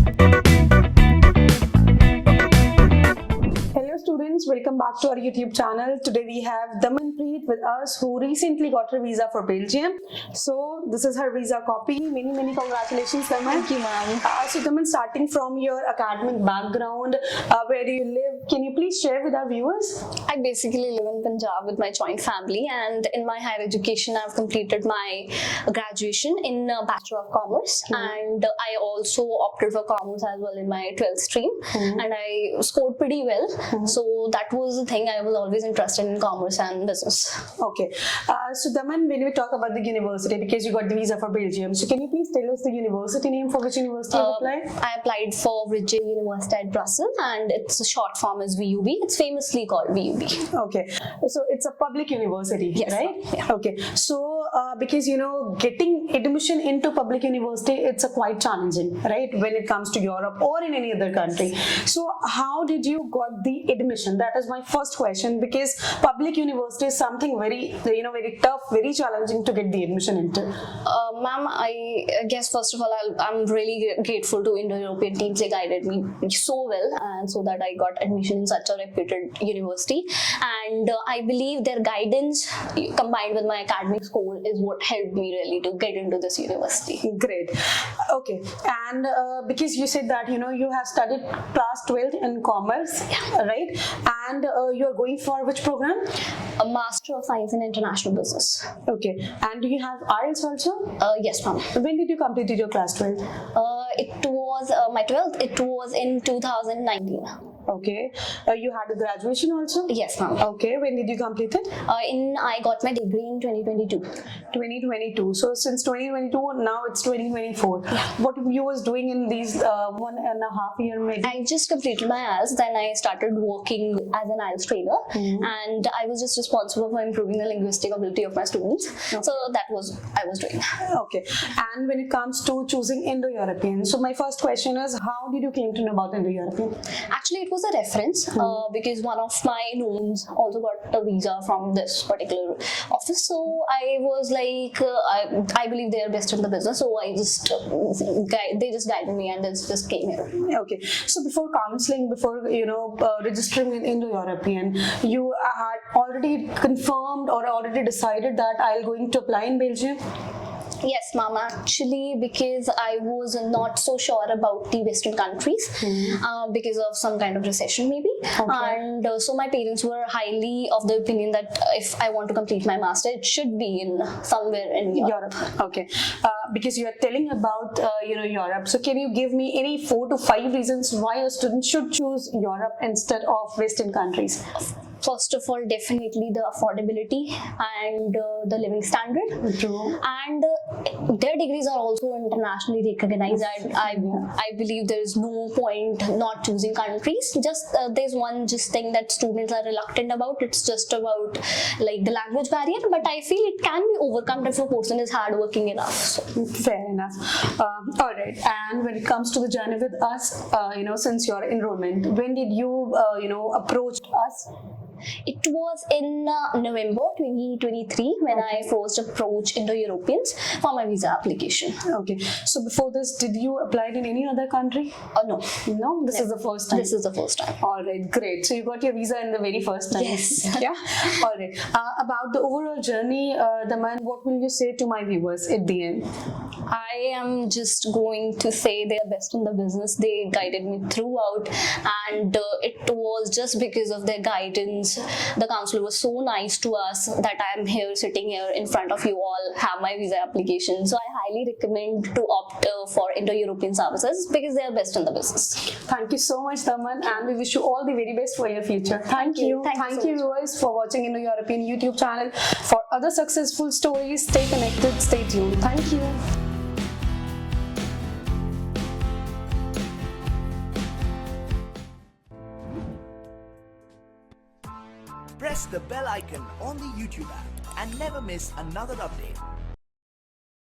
Hello students, welcome back to our YouTube channel. Today we have Damanpreet with us, who recently got her visa for Belgium. So this is her visa copy. Many congratulations, Daman. Thank you, ma'am. So Daman, starting from your academic background, where do you live? Can you please share with our viewers? I basically live in Punjab with my joint family, and in my higher education I've completed my graduation in Bachelor of Commerce, and I also opted for Commerce as well in my 12th stream, and I scored pretty well. So that was the thing. I was always interested in commerce and business. Okay. So Daman, when we talk about the university, because you got the visa for Belgium, so can you please tell us the university name, for which university you applied? I applied for 𝔼𝕍 University at Brussels, and its short form is VUB. It's famously called VUB. Okay. So it's a public university, Yes, right? yeah. Okay. So because getting admission into public university, it's a quite challenging, right? When it comes to Europe or in any other country. So how did you got the admission? That is my first question, because public university is something very, very tough, very challenging to get the admission into. Ma'am, I guess first of all, I'm really grateful to Indo-European teams. They guided me so well, and so that I got admission in such a reputed university. And I believe their guidance combined with my academic score is what helped me really to get into this university. Great. Okay. And because you said that you have studied class 12th in commerce, right? And you're going for which program? A Master of Science in International Business. Okay. And do you have IELTS also? Yes, ma'am. When did you complete your class 12? It was my 12th. It was in 2019. Okay. You had a graduation also? Yes, ma'am. Okay. When did you complete it? I got my degree in 2022. 2022. So since 2022, now it's 2024. What you was doing in these 1.5 years maybe? I just completed my IELTS, then I started working as an IELTS trainer, and I was just responsible for improving the linguistic ability of my students. Okay. So that was I was doing. Okay. And when it comes to choosing Indo-European, so my first question is, how did you came to know about Indo-European? Actually, it was a reference because one of my knowns also got a visa from this particular office. So I was like, I believe they are best in the business. So I just they just guided me, and they just came here. Okay. So before counseling, before registering in Indo-European, you had already confirmed or already decided that I'll going to apply in Belgium? Yes, ma'am. Actually, because I was not so sure about the Western countries because of some kind of recession maybe. Okay. And so my parents were highly of the opinion that if I want to complete my master, it should be in somewhere in Europe. Okay. Because you are telling about Europe, so can you give me any 4 to 5 reasons why a student should choose Europe instead of Western countries? First of all, definitely the affordability and the living standard. True. And their degrees are also internationally recognized. I believe there is no point not choosing countries. Just there's one thing that students are reluctant about. It's just about like the language barrier. But I feel it can be overcome if a person is hardworking enough. So. Fair enough. All right. And when it comes to the journey with us, since your enrollment, when did you approach us? It was in November 2023 when I first approached Indo-Europeans for my visa application. Okay. So before this, did you apply in any other country? No. No? This is the first time? This is the first time. All right. Great. So you got your visa in the very first time? Yes. Yeah? All right. About the overall journey, Daman, what will you say to my viewers at the end? I am just going to say they are best in the business. They guided me throughout, and it was just because of their guidance. The counselor was so nice to us that I am here sitting here in front of you all, have my visa application. So I highly recommend to opt for Indo-European services because they are best in the business. Thank you so much, Daman, and we wish you all the very best for your future. Thank you. Thank you viewers for watching Indo-European YouTube channel. For other successful stories, stay connected, stay tuned. Thank you. Press the bell icon on the YouTube app and never miss another update.